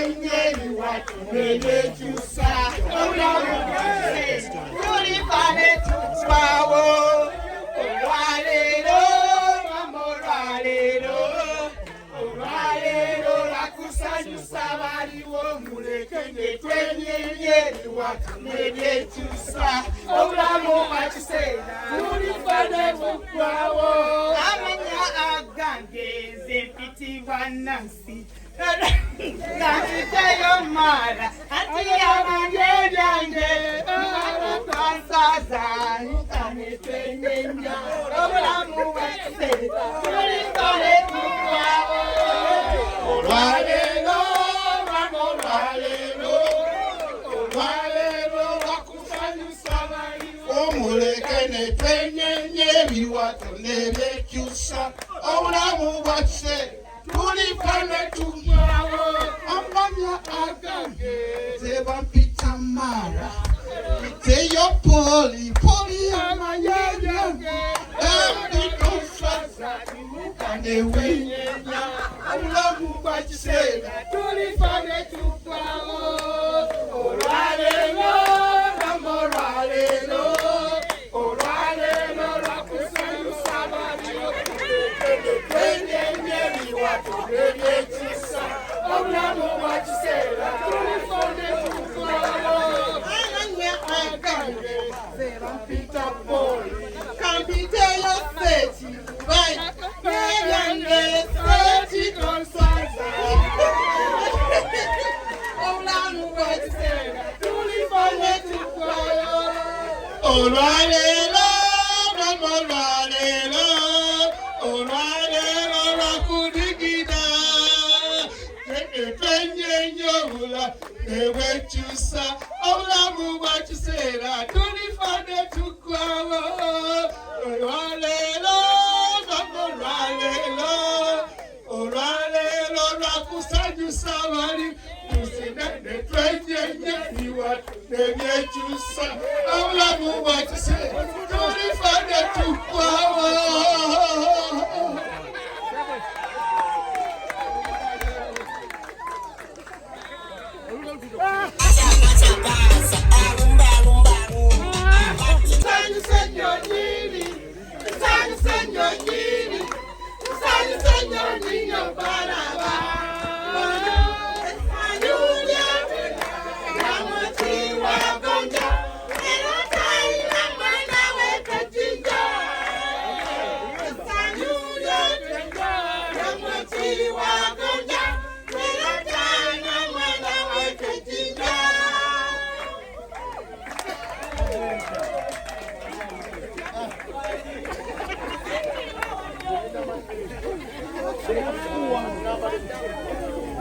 twenye watu mejejusa tulifane tukwawo olwalero lakusanyusa baliwo mulekenge twenye watu mejejusa obulamu bwakiseera tulifane tukwawo amanya agange nze mpitibwa Nansi Nakiteyo mara, ati yamange jange, maratansaza, nitanetenenya, obulamu wese, tulifane tukwawo. Olwalero, wakusanyusa baliwo, omuleke netenyenye biwato nebekyusa, obulamu bwase. Tulifane tukwawo amanya agange zeba mpita mara iteyo poli amayeye embitofaza timukane wenyenya obulamu bwakiseera tulifane tukwawo olwalero lwakusanyusa baliwo Rebyekisa obulamu bwakiseera tulifane tukwawo amanya agange zeba mpita poli kampiteyo seti bai nebyange seti konsanza obulamu bwakiseera tulifane tukwawo olwalero Newechusa obulamu bwakiseera tulifane tukwawo olwalero lwakusanyusa bali tusinene twenyenye biwatu nebyekyusa obulamu bwakiseera tulifane